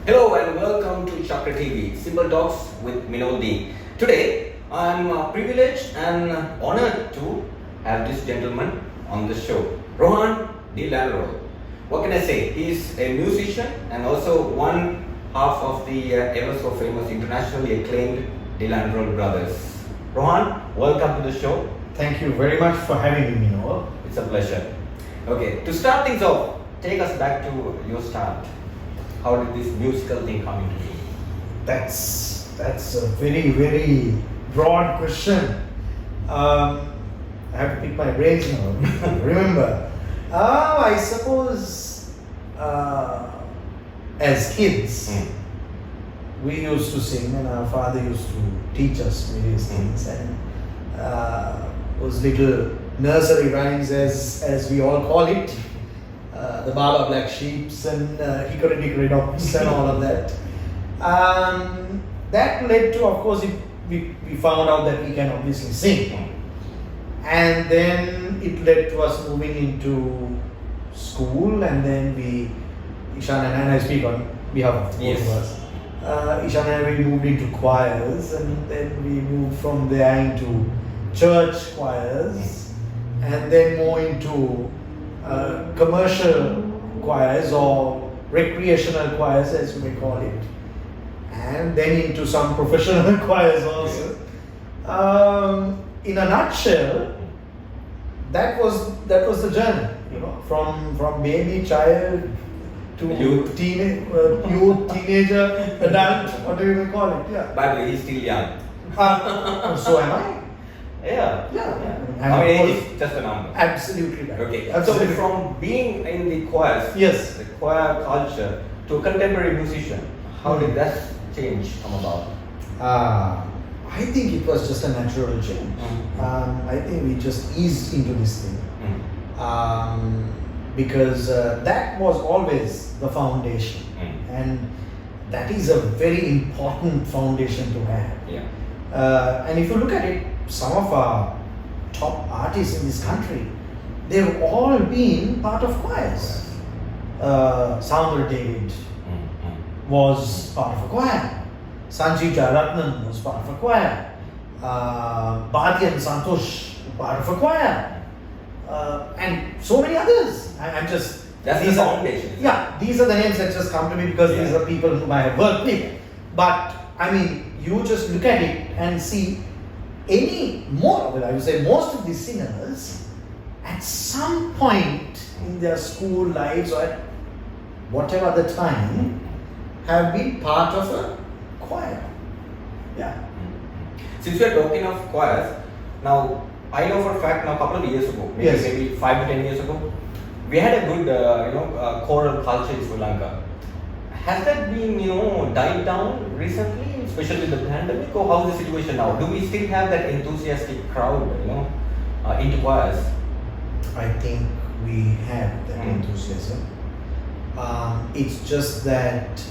Hello and welcome to ChaKra TV, Simple Talks with Minol Dee. Today, I'm privileged and honored to have this gentleman on the show, Rohan De Lanerolle. What can I say? He's a musician and also one half of the ever so famous, internationally acclaimed De Lanerolle Brothers. Rohan, welcome to the show. Thank you very much for having me, Minol. It's a pleasure. Okay, to start things off, take us back to your start. How did this musical thing come into being? That's a very broad question. I have to pick my brains now. Remember, I suppose as kids we used to sing, and our father used to teach us various things, and those little nursery rhymes, as we all call it. The Baba Black Sheeps and Hickory Dickory Docks and all of that. That led to, of course, we found out that we can obviously sing. And then it led to us moving into school, and then Ishan and I speak on behalf of both of us. Ishan and I, we moved into choirs, and then we moved from there into church choirs, and then more into commercial choirs or recreational choirs, as you may call it, and then into some professional choirs also. In a nutshell, that was the journey, from baby, child to youth, teenager, adult, whatever you call it. Yeah. By the way, he's still young. So am I. Yeah. And age is just a number. Absolutely right. Okay. Absolutely. So from being in the choirs, Yes. the choir culture, to a contemporary musician, how did that change come about? I think it was just a natural change. I think we just eased into this thing. Because that was always the foundation. And that is a very important foundation to have. Yeah. And if you look at it, some of our top artists in this country, they've all been part of choirs. Soundra David was part of a choir. Sanjeev Jayaratnam was part of a choir. Bhadyan Santosh part of a choir. And so many others. That's the foundation. These are the names that just come to me because these are people whom I have worked with. But I mean, you just look at it and see I would say most of these singers at some point in their school lives or at whatever the time have been part of a choir. Yeah. Since we are talking of choirs, now I know for a fact now a couple of years ago, maybe 5 to 10 years ago, we had a good choral culture in Sri Lanka. Has that been died down recently, especially with the pandemic, or how's the situation now? Do we still have that enthusiastic crowd, into choirs? I think we have that enthusiasm. It's just that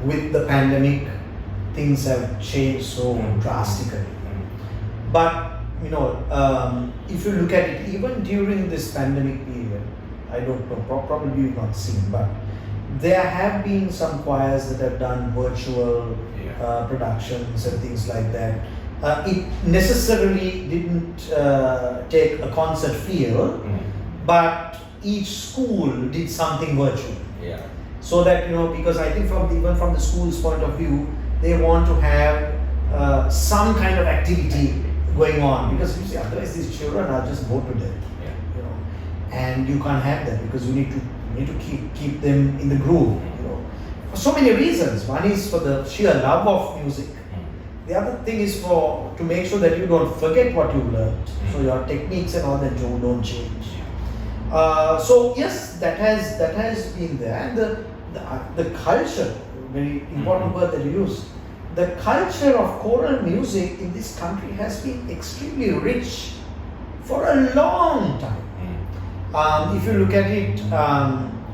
with the pandemic, things have changed so drastically. But if you look at it, even during this pandemic period, I don't know, probably you've not seen, but there have been some choirs that have done virtual productions and things like that. It necessarily didn't take a concert feel, but each school did something virtual. Yeah. So that, because I think even from the school's point of view, they want to have some kind of activity going on, because you see, otherwise these children are just bored to death. And you can't have that because you need to keep them in the groove, for so many reasons. One is for the sheer love of music. The other thing is to make sure that you don't forget what you learned, so your techniques and all that don't change. So yes, that has been there, and the culture, very important word that you used. The culture of choral music in this country has been extremely rich for a long time. If you look at it,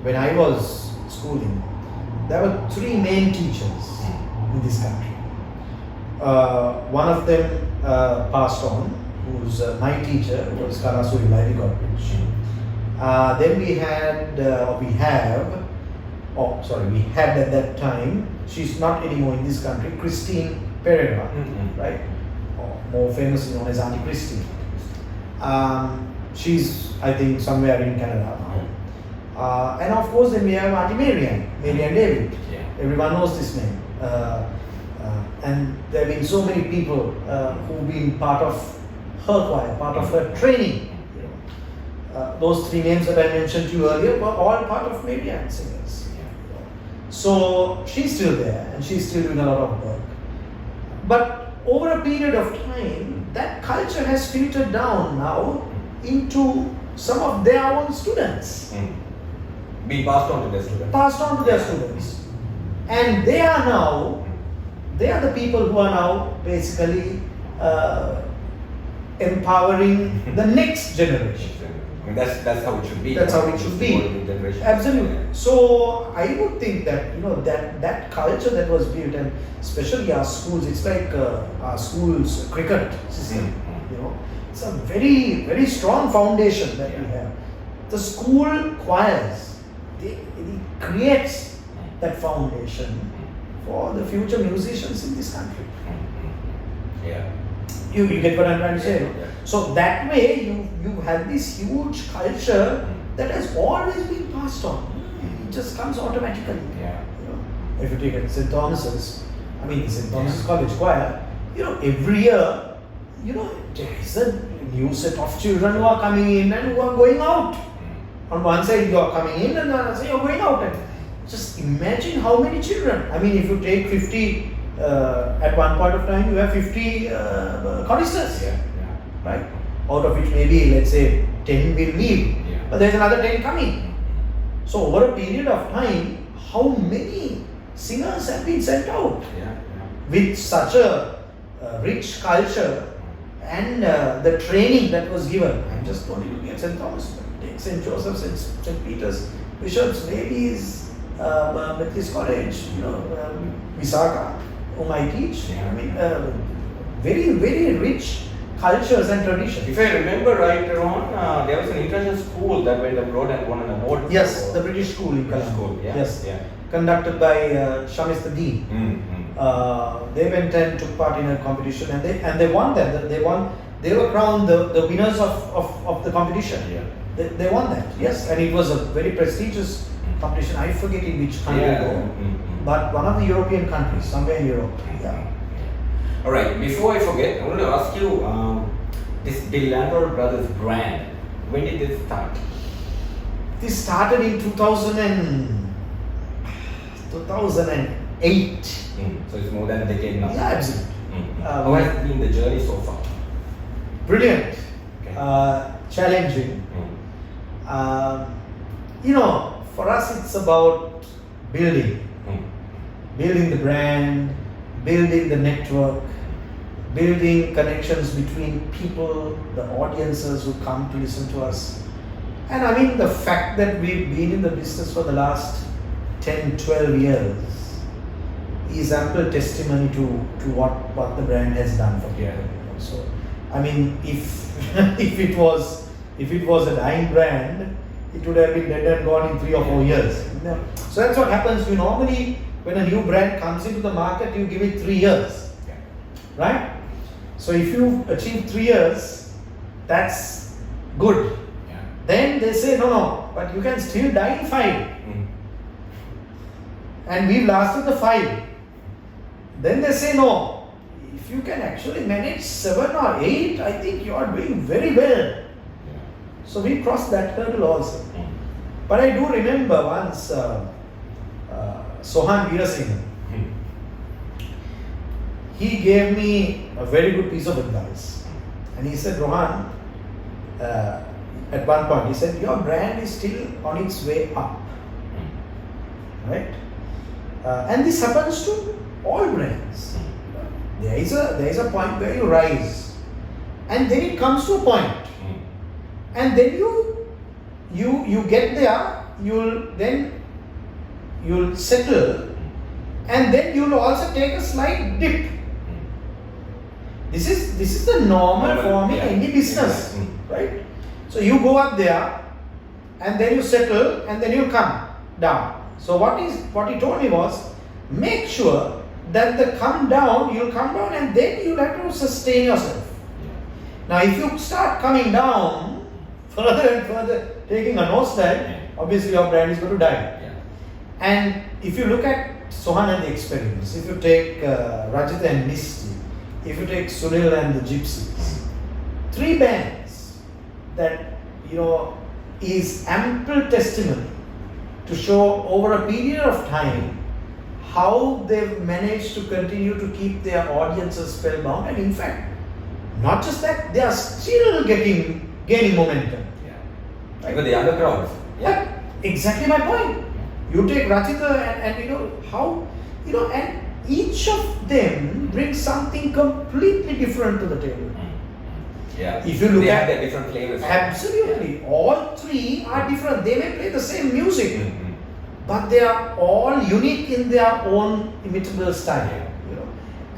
when I was schooling, there were 3 main teachers in this country. One of them passed on, who's my teacher, was Karasuri Library College. Then we have we had at that time, she's not anymore in this country, Christine Pereira, right? Or more famously known as Auntie Christine. She's, I think, somewhere in Canada now. And of course, then we have Auntie Marianne David. Yeah. Everyone knows this name. And there have been so many people who've been part of her choir, part of her training. Those three names that I mentioned to you earlier were all part of Marianne singers. So she's still there and she's still doing a lot of work. But over a period of time, that culture has filtered down now into some of their own students. Being passed on to their students. Passed on to their students. And they are the people who are now basically empowering the next generation. I mean, that's how it should be. That's how it should be. Absolutely. So I would think that that culture that was built, and especially our schools, it's like our schools cricket system. It's a very, very strong foundation that we have. The school choirs, it creates that foundation for the future musicians in this country. Yeah. You get what I'm trying to say? Yeah. So that way you have this huge culture that has always been passed on. It just comes automatically. Yeah. If you take it St. Thomas's, St. Thomas's College Choir, every year, there is a new set of children who are coming in and who are going out. On one side you are coming in and on the other side you are going out. And just imagine how many children. If you take 50, at one point of time you have 50 choristers, right? Out of which maybe, let's say, 10 will leave, but there's another 10 coming. So over a period of time, how many singers have been sent out with such a rich culture and the training that was given? I'm just only looking at St. Thomas, take St. Joseph's, St. Peter's, Bishops, Ladies, Methodist College, Visakha, whom I teach. Very, very rich cultures and traditions. If I remember right, Rohan, there was an international school that went abroad and won an award. Yes, the British school in British Colombo. school, yeah. Yes, yeah. Conducted by Mr. Dee. They went and took part in a competition and they won that. They were crowned the winners of the competition. Yeah. They won that, yes, and it was a very prestigious competition. I forget in which country though, but one of the European countries, somewhere in Europe. Yeah. All right. Before I forget, I want to ask you, this De Lanerolle Brothers brand. When did this start? This started in 2008. So it's more than a decade now. Yeah, absolutely. How has been the journey so far? Brilliant. Okay. Challenging. For us it's about building the brand, building the network, building connections between people, the audiences who come to listen to us. And the fact that we've been in the business for the last 10, 12 years is ample testimony to what the brand has done for people. So, if it was a dying brand, it would have been dead and gone in 3 or 4 years. So that's what happens. You normally, when a new brand comes into the market, you give it 3 years, right? So if you achieve 3 years, that's good. Then they say no, but you can still die in 5. And we've lasted the 5. Then they say no. If you can actually manage 7 or 8, I think you are doing very well. So we crossed that hurdle also. But I do remember once Sohan Veerasinghe, he gave me a very good piece of advice. And he said, Rohan, at one point, he said, your brand is still on its way up. Right? And this happens to all brands. There is a point where you rise. And then it comes to a point. And then you get there, you'll settle, and then you'll also take a slight dip. This is the normal form in any business, right? So you go up there, and then you settle, and then you come down. So what he told me was, make sure that you'll come down and then you'll have to sustain yourself. Now if you start coming down further and further, taking a nosedive, obviously your brand is going to die. And if you look at Sohan and the Experiments, if you take Rajita and Misty, if you take Sunil and the Gypsies, 3 bands that is ample testimony to show over a period of time how they've managed to continue to keep their audiences spellbound, and in fact, not just that, they are still gaining momentum. Even the younger crowds. But exactly my point. You take Rachita and how and each of them brings something completely different to the table. If you look at their different flavors. Absolutely. All 3 are different. They may play the same music, but they are all unique in their own imitable style.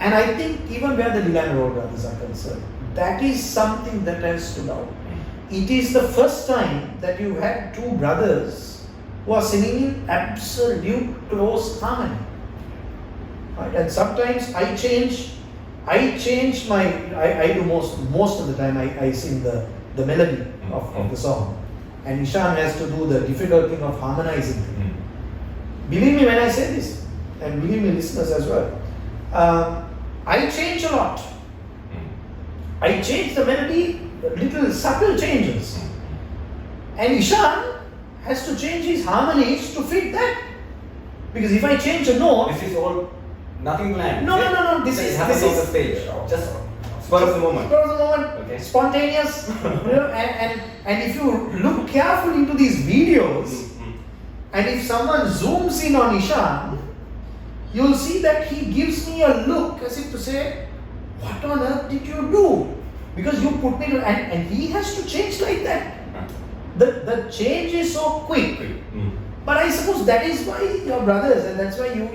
And I think even where the De Lanerolle Brothers are concerned, that is something that has stood out. It is the first time that you had 2 brothers who are singing in absolute close harmony. Right? And sometimes I change my, I do most of the time I sing the melody of the song. And Ishan has to do the difficult thing of harmonizing. Believe me when I say this, and believe me listeners as well, I change a lot. I change the melody, little subtle changes. And Ishan has to change his harmonies to fit that. Because if I change a note... This is all nothing planned. No. This is on the stage. Just spur of the moment. Okay. Spontaneous. And if you look carefully into these videos, and if someone zooms in on Ishan, you'll see that he gives me a look as if to say, what on earth did you do? Because you put me to, and he has to change like that. The change is so quick. But I suppose that is why you're brothers, and that's why you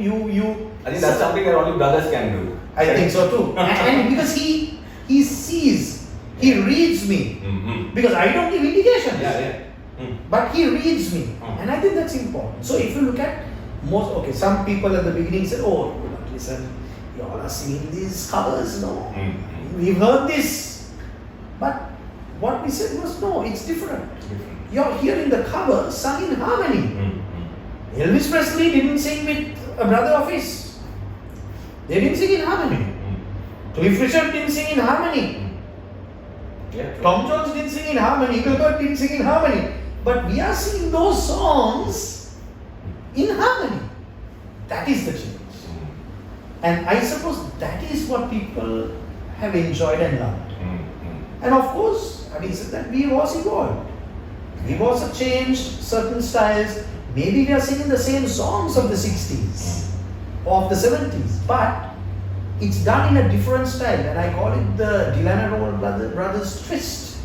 I think that's something that only brothers can do. I think so too. and because he sees, he reads me. Because I don't give indications. But he reads me. And I think that's important. So if you look at some people at the beginning said, oh, listen, you all are singing these covers, no? We've heard this. But what we said was, no, it's different. You're hearing the cover sung in harmony. Elvis Presley didn't sing with a brother of his. They didn't sing in harmony. Cliff Richard didn't sing in harmony. Tom Jones didn't sing in harmony. Gilbert didn't sing in harmony. But we are singing those songs in harmony. That is the change. And I suppose that is what people have enjoyed and loved. And of course, having said that, we was evolved. We was changed certain styles. Maybe we are singing the same songs of the 60s or of the 70s, but it's done in a different style, and I call it the De Lanerolle Brothers twist.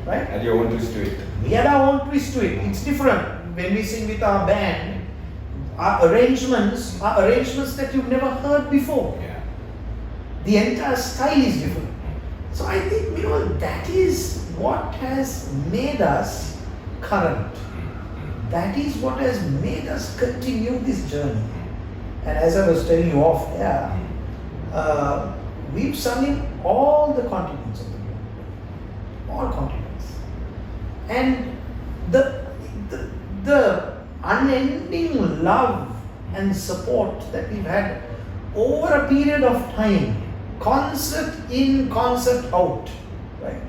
Right? And your own twist to it. We had our own twist to it. It's different. When we sing with our band, our arrangements are arrangements that you've never heard before. The entire style is different. So I think, that is what has made us current. That is what has made us continue this journey. And as I was telling you off air, we've sung in all the continents of the world. All continents. And the unending love and support that we've had over a period of time, concert in, concert out, right?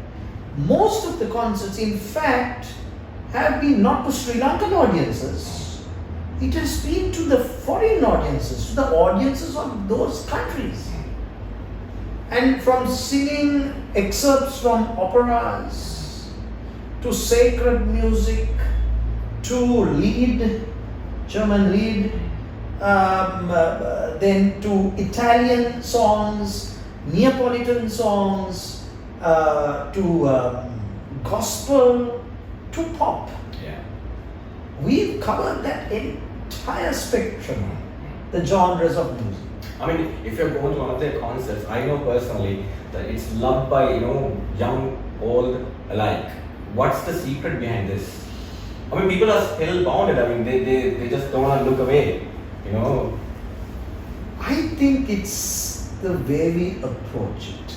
Most of the concerts, in fact, have been not to Sri Lankan audiences. It has been to the foreign audiences, to the audiences of those countries. And from singing excerpts from operas, to sacred music, to lied, German lied, then to Italian songs, Neapolitan songs, to gospel, to pop. We've covered that entire spectrum, the genres of music. I mean, if you're going to one of their concerts, I know personally that it's loved by young, old alike. What's the secret behind this? I mean, people are spellbounded. I mean, they just don't want to look away. You know. I think it's the way we approach it.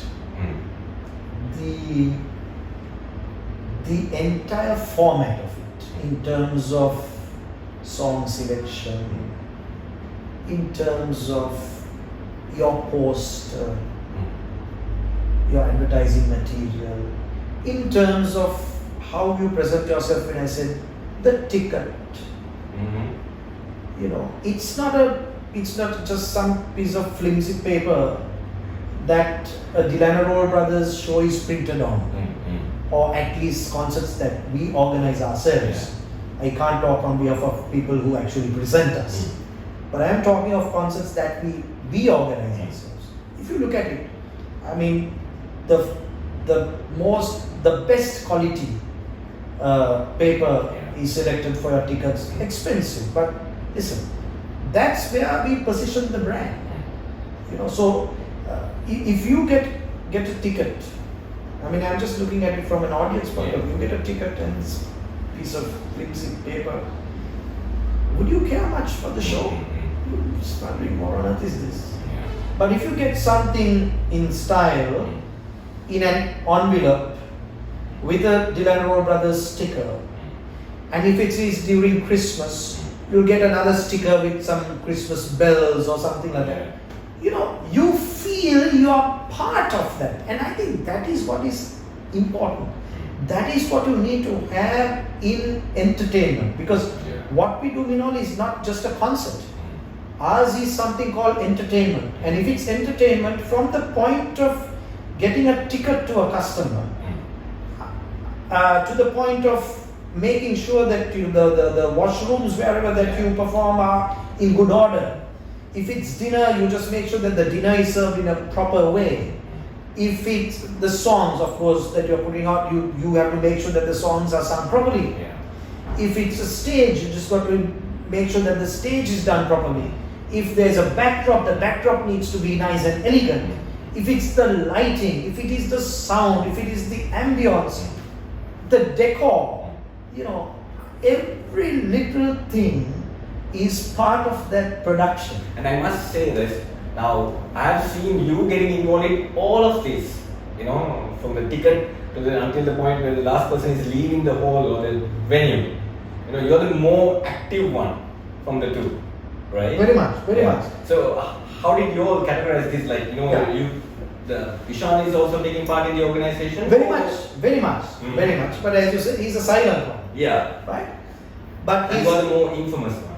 The entire format of it, in terms of song selection, in terms of your post, your advertising material, in terms of how you present yourself. When I said the ticket, you know, it's not just some piece of flimsy paper that a De Lanerolle Brothers show is printed on, or at least concerts that we organize ourselves. I can't talk on behalf of people who actually present us, but I am talking of concerts that we organize ourselves. If you look at it, I mean, the best quality paper is selected for your tickets, expensive, but listen, that's where we position the brand. You know, so if you get a ticket, I mean, I'm just looking at it from an audience point of view. You get a ticket and this piece of flimsy paper. Would you care much for the show? You're just wondering, what on earth is this? But if you get something in style, in an envelope, with a De Lanerolle Brothers sticker, and if it is during Christmas, you'll get another sticker with some Christmas bells or something like that. You know, you feel you are part of that, and I think that is what is important. That is what you need to have in entertainment, because what we do, Minol, is not just a concert. Ours is something called entertainment, and if it's entertainment from the point of getting a ticket to a customer, to the point of making sure that the washrooms wherever that you perform are in good order. If it's dinner, you just make sure that the dinner is served in a proper way. If it's the songs, of course, that you're putting out, you have to make sure that the songs are sung properly. If it's a stage, you just got to make sure that the stage is done properly. If there's a backdrop, the backdrop needs to be nice and elegant. If it's the lighting, if it is the sound, if it is the ambience, the decor, you know, every little thing is part of that production. And I must say this, now I have seen you getting involved in all of this, you know, from the ticket to until the point where the last person is leaving the hall or the venue. You know, you're the more active one from the two, right? Very much. So how did you all categorize this? Like, you know, Ishan is also taking part in the organization? Very much. But as you said, he's a silent one. Yeah. Right? But you are the more infamous one.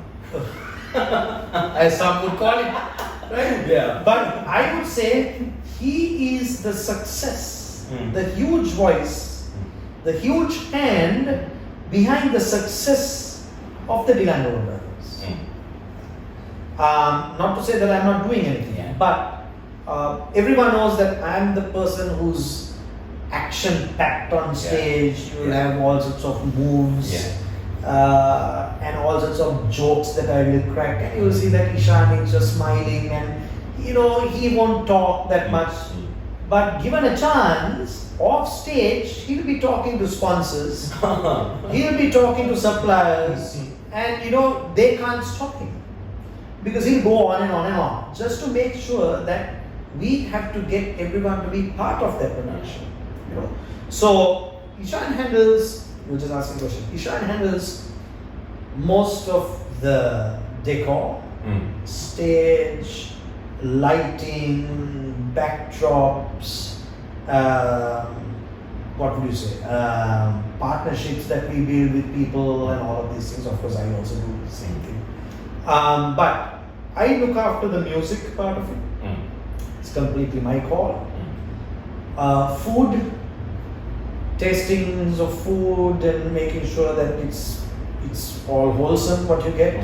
As some would call it. Right? Yeah. But I would say he is the success, the huge voice, the huge hand behind the success of the De Lanerolle Brothers. Not to say that I'm not doing anything, but everyone knows that I'm the person who's action-packed on stage. You'll have all sorts of moves and all sorts of jokes that I will crack, and you'll see that Ishan is just smiling, and you know, he won't talk that much. But given a chance, off stage, he'll be talking to sponsors, he'll be talking to suppliers, and you know, they can't stop him, because he'll go on and on and on, just to make sure that we have to get everyone to be part of that production. You know? So Ishan handles, you're just asking a question, Ishan handles most of the decor, stage, lighting, backdrops, what would you say, partnerships that we build with people and all of these things. Of course, I also do the same thing. But I look after the music part of it. It's completely my call. Food, tastings of food and making sure that it's all wholesome what you get.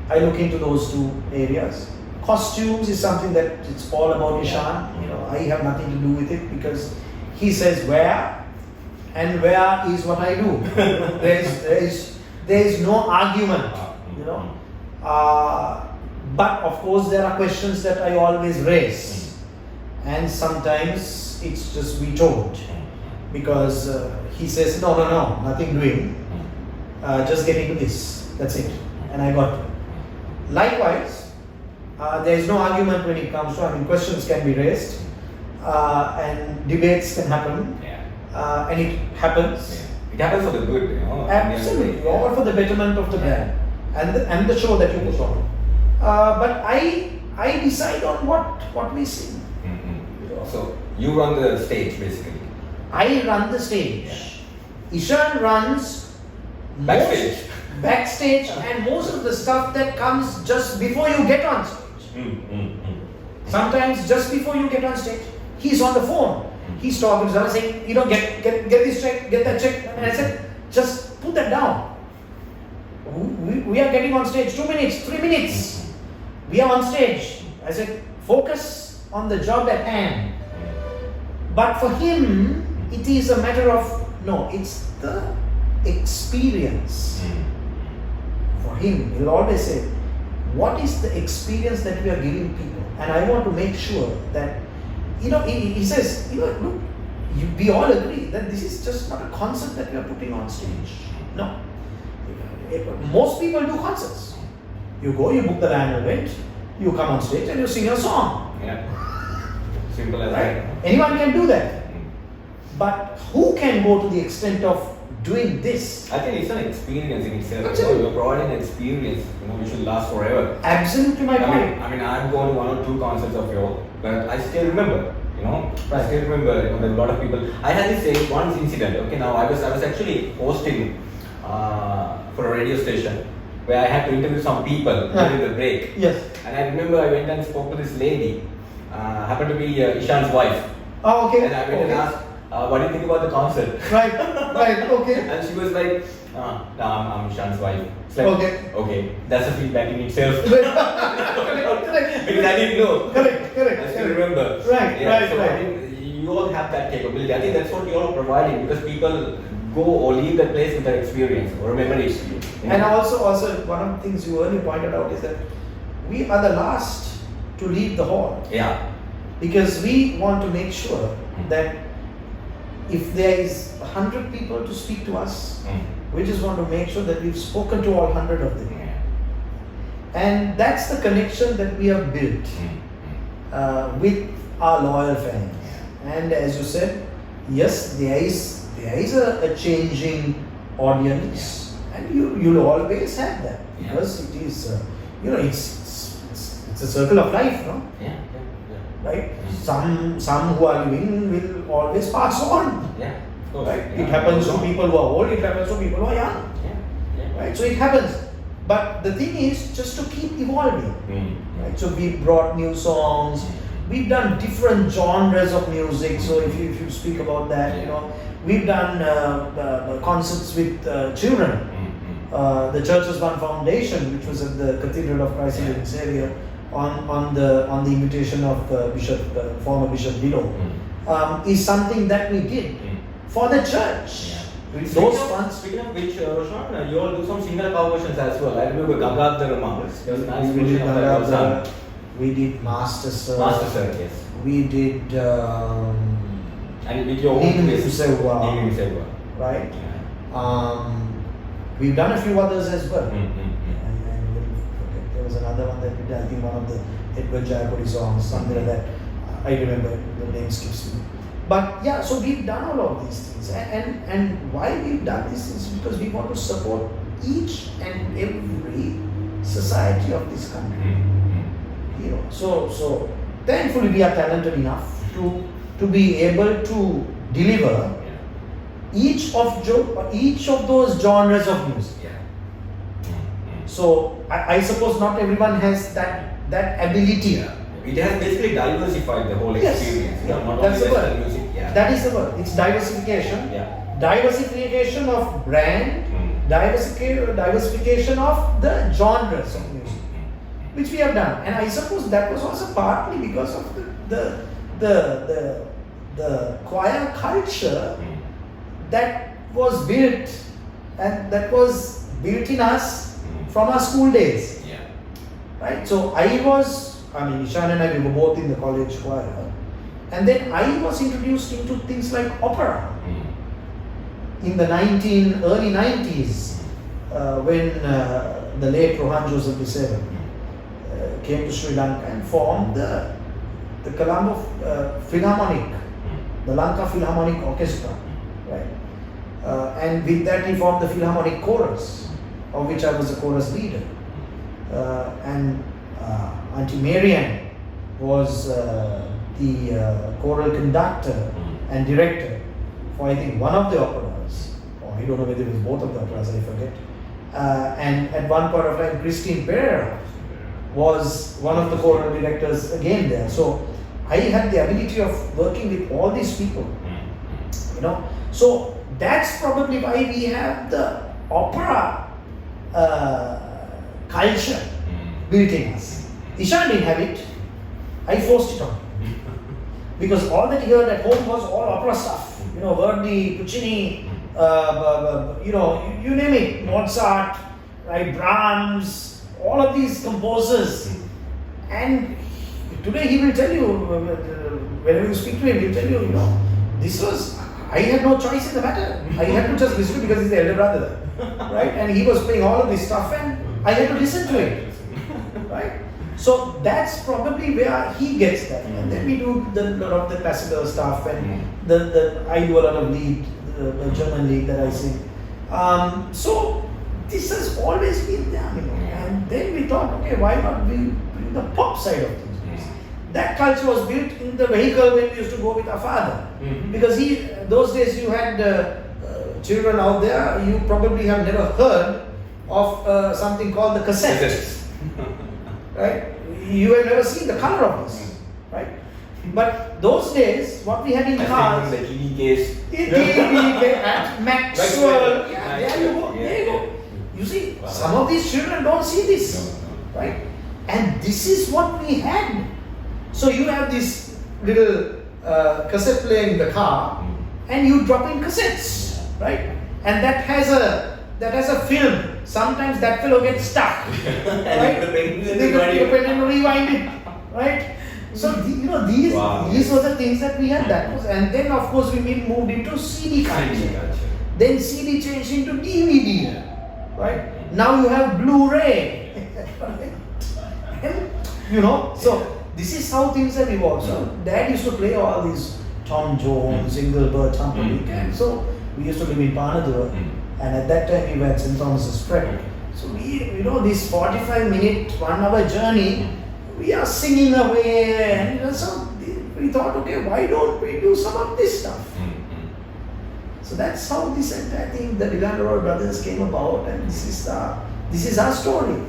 I look into those two areas. Costumes is something that it's all about Ishan. You know, I have nothing to do with it, because he says where, and where is what I do. there is no argument. You know. But of course there are questions that I always raise, and sometimes it's just vetoed, because he says no, nothing doing. just get into this. That's it. And I got to. Likewise, there is no argument when it comes to, questions can be raised and debates can happen. And it happens. It happens for the good, you know. Absolutely, all for the betterment of the brand and the show that you put on. But I decide on what we sing. So you run the stage basically. I run the stage. Ishan runs backstage and most of the stuff that comes just before you get on stage. Sometimes just before you get on stage, he's on the phone. He's talking to someone saying, get this check, get that check. And I said, just put that down. We are getting on stage 2 minutes, 3 minutes. We are on stage. I said, focus on the job at hand. But for him, it is a matter of, no, it's the experience. For him, he'll always say, what is the experience that we are giving people? And I want to make sure that, he says, look, we all agree that this is just not a concert that we are putting on stage. No. Most people do concerts. You go, you book the annual rent, you come on stage and you sing a song. Yeah. Simple as right? that. Anyone can do that. But who can go to the extent of doing this? I think it's an experience in itself. Absolutely. You're providing an experience, which will last forever. Absolutely my point. I've gone to 1 or 2 concerts of yours, but I still remember, Right. I still remember, there were a lot of people. I had this one incident. Okay, now I was actually hosting for a radio station where I had to interview some people during the break. Yes. And I remember I went and spoke to this lady, happened to be Ishan's wife. Oh, okay. And I went and asked, what do you think about the concert? Right, okay. And she was like, no, I'm Ishan's wife. It's like, okay, that's a feedback in itself. Correct. Because I didn't know. Correct. I still remember. Right. I mean, you all have that capability. I think that's what you all are providing because people go or leave that place with their experience or memories. And also one of the things you earlier pointed out is that we are the last to leave the hall. Yeah. Because we want to make sure that if there is 100 people to speak to us, we just want to make sure that we've spoken to all 100 of them. And that's the connection that we have built with our loyal fans. And as you said, yes, there is a changing audience, and you'll always have that because it is, it's a circle of life, no? Right? Some who are living will always pass on. Right? It happens to people who are old. It happens to people who are young. Right? So it happens. But the thing is just to keep evolving. Right? So we brought new songs. We've done different genres of music. So if you speak about that, we've done concerts with children. The Church's One Foundation, which was at the Cathedral of Christ and Xavier, on the invitation of former Bishop Minol, is something that we did for the church. Speaking of which, Roshan, you all do some single cover versions as well. I remember Gangadharama. There was a nice version of that song. We did Master Sir. Yes. We did and with your own place. Right? We've done a few others as well. And there was another one that we did, I think one of the Edward Jayapuri songs, something like that. I remember, the name skips me. But yeah, so we've done all of these things. And why we've done this is because we want to support each and every society of this country. So thankfully we are talented enough to be able to deliver each of those genres of music. So I suppose not everyone has that ability. It has basically diversified the whole experience. That's the word. Music. That is the word. It's diversification. Diversification of brand, diversification of the genres of music, which we have done. And I suppose that was also partly because of the choir culture that was built in us from our school days. Right? So Ishan and I, we were both in the college choir. And then I was introduced into things like opera in the early 90s. when the late Rohan De came to Sri Lanka and formed the Colombo Philharmonic, the Lanka Philharmonic Orchestra, right? And with that he formed the Philharmonic Chorus, of which I was a chorus leader. And Auntie Marianne was the choral conductor and director for, I think, one of the operas, or I don't know whether it was both of the operas, I forget. And at one point of time, Christine Pereira was one of the choral directors again there. So I had the ability of working with all these people, you know. So that's probably why we have the opera culture built in us. Ishan didn't have it. I forced it on him. Because all that he heard at home was all opera stuff. You know, Verdi, Puccini, you know, you name it, Mozart, right, Brahms, all of these composers. And today he will tell you, whenever you speak to him, he'll tell you, you know, this was, I had no choice in the matter. I had to just listen to it because he's the elder brother, right? And he was playing all of this stuff and I had to listen to it, right? So that's probably where he gets that. And then we do a lot of the classical stuff and I do a lot of lead, the German lead that I sing. So this has always been there, you know. And then we thought, okay, why not we bring the pop side of things? That culture was built in the vehicle when we used to go with our father. Because those days you had children out there, you probably have never heard of something called the cassettes. Right? You have never seen the color of this, right? But those days, what we had in cars, the TV case, at Maxwell, there you go, there you go. You see, some of these children don't see this, right? And this is what we had. So you have this little cassette player in the car, and you drop in cassettes, right? And that has a film. Sometimes that fellow gets stuck, right? They open and rewind it, right? So you know these were the things that we had. That was, and then of course we moved into CD culture. Then CD changed into DVD, right? Now you have Blu-ray, and, you know. So this is how things have evolved. So Dad used to play all these Tom Jones, Engelbert Humperdinck, and so we used to live in Panadur. And at that time we were at St. Thomas's Prep. So we, you know, this 45-minute, 1 hour journey, we are singing away. And you know, so we thought, okay, why don't we do some of this stuff? So that's how this entire thing, the De Lanerolle Brothers came about, and this is our story.